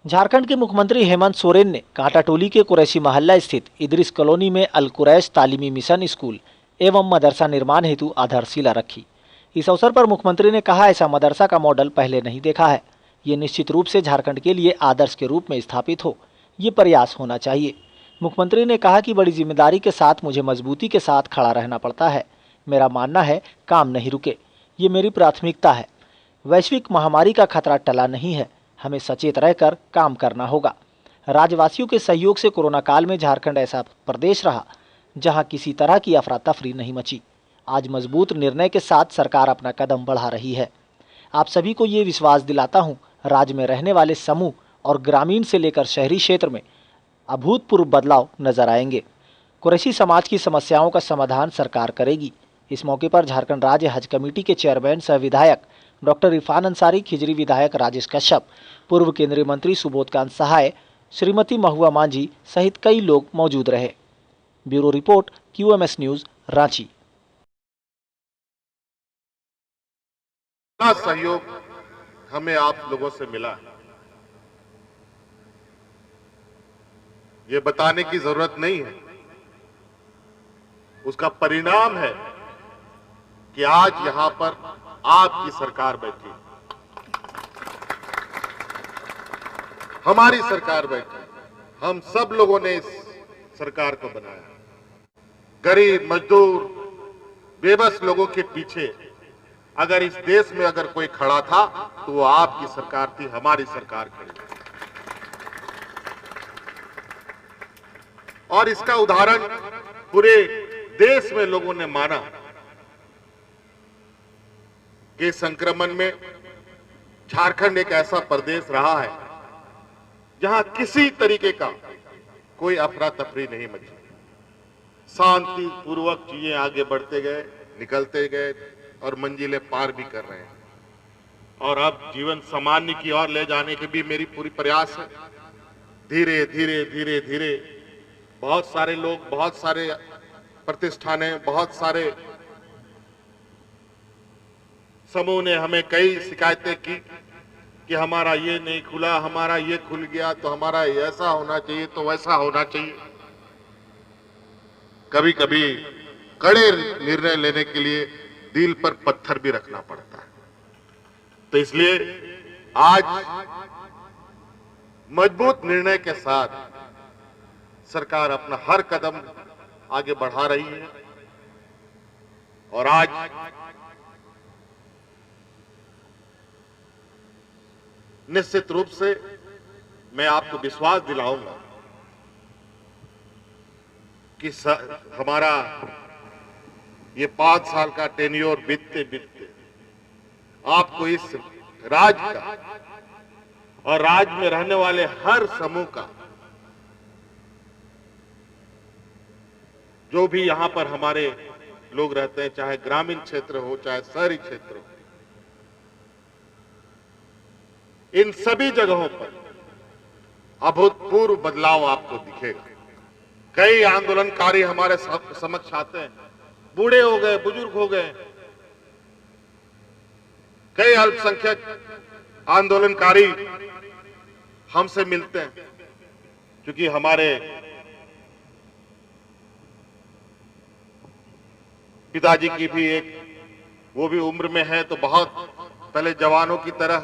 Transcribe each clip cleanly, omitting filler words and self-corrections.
झारखंड के मुख्यमंत्री हेमंत सोरेन ने कांटाटोली के कुरैशी मोहल्ला स्थित इदरिस कॉलोनी में अल कुरैश तालीमी मिशन स्कूल एवं मदरसा निर्माण हेतु आधारशिला रखी। इस अवसर पर मुख्यमंत्री ने कहा, ऐसा मदरसा का मॉडल पहले नहीं देखा है। ये निश्चित रूप से झारखंड के लिए आदर्श के रूप में स्थापित हो, ये प्रयास होना चाहिए। मुख्यमंत्री ने कहा कि बड़ी जिम्मेदारी के साथ मुझे मजबूती के साथ खड़ा रहना पड़ता है। मेरा मानना है काम नहीं रुके, ये मेरी प्राथमिकता है। वैश्विक महामारी का खतरा टला नहीं है, हमें सचेत रहकर काम करना होगा। राज्यवासियों के सहयोग से कोरोना काल में झारखंड ऐसा प्रदेश रहा जहां किसी तरह की अफरा तफरी नहीं मची। आज मजबूत निर्णय के साथ सरकार अपना कदम बढ़ा रही है। आप सभी को ये विश्वास दिलाता हूं, राज्य में रहने वाले समूह और ग्रामीण से लेकर शहरी क्षेत्र में अभूतपूर्व बदलाव नजर आएंगे। कुरैशी समाज की समस्याओं का समाधान सरकार करेगी। इस मौके पर झारखंड राज्य हज कमेटी के चेयरमैन सह विधायक डॉक्टर इरफान अंसारी, खिजरी विधायक राजेश कश्यप, पूर्व केंद्रीय मंत्री सुबोधकांत सहाय, श्रीमती महुआ मांझी सहित कई लोग मौजूद रहे। Bureau report, QMS news, Ranchi. सहयोग हमें आप लोगों से मिला, ये बताने की जरूरत नहीं है। उसका परिणाम है कि आज यहां पर आपकी सरकार बैठी, हमारी सरकार बैठी। हम सब लोगों ने इस सरकार को बनाया। गरीब, मजदूर, बेबस लोगों के पीछे अगर इस देश में अगर कोई खड़ा था तो वो आपकी सरकार थी, हमारी सरकार खड़ी। और इसका उदाहरण पूरे देश में लोगों ने माना कि संक्रमण में झारखंड एक ऐसा प्रदेश रहा है जहां किसी तरीके का कोई अफरा तफरी नहीं मची। शांति पूर्वक चीजें आगे बढ़ते गए, निकलते गए और मंजिलें पार भी कर रहे हैं। और अब जीवन सामान्य की ओर ले जाने के भी मेरी पूरी प्रयास है। धीरे धीरे धीरे धीरे बहुत सारे लोग, बहुत सारे प्रतिष्ठानें, बहुत सारे समूह ने हमें कई शिकायतें की कि हमारा ये नहीं खुला, हमारा ये खुल गया, तो हमारा ऐसा होना चाहिए, तो वैसा होना चाहिए। कभी कभी कड़े निर्णय लेने के लिए दिल पर पत्थर भी रखना पड़ता है। तो इसलिए आज मजबूत निर्णय के साथ सरकार अपना हर कदम आगे बढ़ा रही है। और आज निश्चित रूप से मैं आपको विश्वास दिलाऊंगा कि हमारा ये 5 साल का टेन्योर बीतते बीतते आपको इस राज्य का और राज्य में रहने वाले हर समूह का, जो भी यहां पर हमारे लोग रहते हैं, चाहे ग्रामीण क्षेत्र हो चाहे शहरी क्षेत्र हो, इन सभी जगहों पर अभूतपूर्व बदलाव आपको दिखेगा। कई आंदोलनकारी हमारे समक्ष आते हैं, बूढ़े हो गए, बुजुर्ग हो गए। कई अल्पसंख्यक आंदोलनकारी हमसे मिलते हैं, क्योंकि हमारे पिताजी की भी वो भी उम्र में है, तो बहुत पहले जवानों की तरह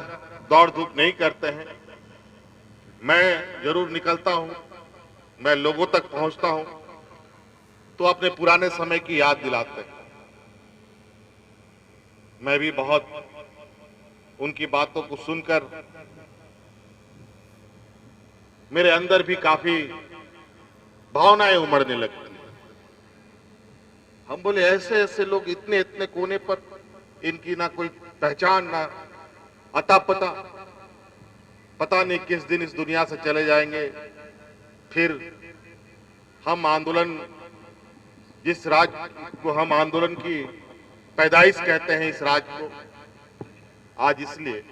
दौड़ धूप नहीं करते हैं। मैं जरूर निकलता हूं, मैं लोगों तक पहुंचता हूं तो अपने पुराने समय की याद दिलाते हैं। मैं भी बहुत उनकी बातों को सुनकर मेरे अंदर भी काफी भावनाएं उमड़ने लगती। हम बोले, ऐसे ऐसे लोग इतने इतने कोने पर, इनकी ना कोई पहचान, ना अता पता नहीं किस दिन इस दुनिया से चले जाएंगे। फिर हम आंदोलन, जिस राज्य को हम आंदोलन की पैदाइश कहते हैं, इस राज्य को, आज इसलिए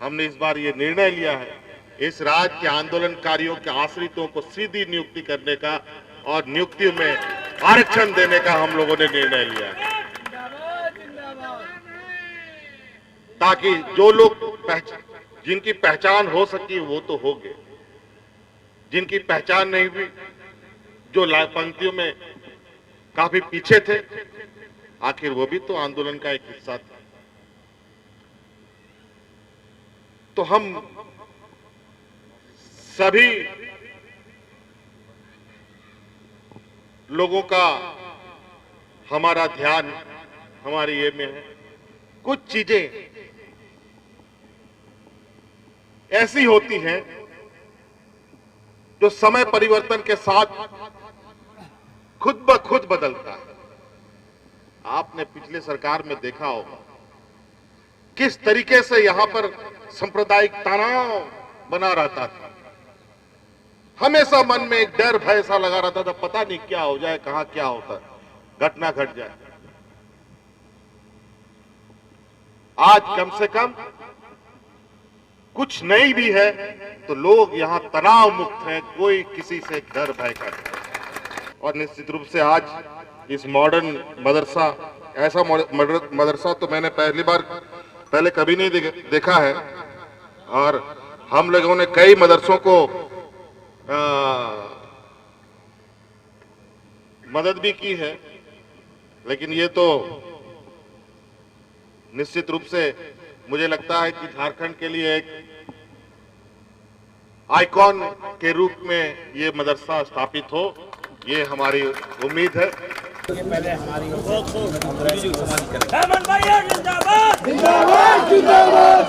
हमने इस बार ये निर्णय लिया है, इस राज्य के आंदोलनकारियों के आश्रितों को सीधी नियुक्ति करने का और नियुक्तियों में आरक्षण देने का हम लोगों ने निर्णय लिया है, ताकि जो लोग जिनकी पहचान हो सकी वो तो हो गए, जिनकी पहचान नहीं हुई, जो पंक्तियों में काफी पीछे थे, आखिर वो भी तो आंदोलन का एक हिस्सा था। तो हम सभी लोगों का हमारा ध्यान हमारी ये में है। कुछ चीजें ऐसी होती हैं जो समय परिवर्तन के साथ खुद ब खुद बदलता है। आपने पिछले सरकार में देखा होगा किस तरीके से यहां पर सांप्रदायिक तनाव बना रहता था। हमेशा मन में एक डर भय सा लगा रहता था, पता नहीं क्या हो जाए, कहां क्या होता है, घटना घट जाए। आज कम से कम कुछ नहीं भी है तो लोग यहां तनाव मुक्त हैं, कोई किसी से डर भय का नहीं। और निश्चित रूप से आज इस मॉडर्न मदरसा, ऐसा मदरसा तो मैंने पहले कभी नहीं देखा है। और हम लोगों ने कई मदरसों को मदद भी की है, लेकिन ये तो निश्चित रूप से मुझे लगता है कि झारखंड के लिए एक आइकॉन के रूप में ये मदरसा स्थापित हो, ये हमारी उम्मीद है। पहले हमारी जिंदाबाद जिंदाबाद जिंदाबाद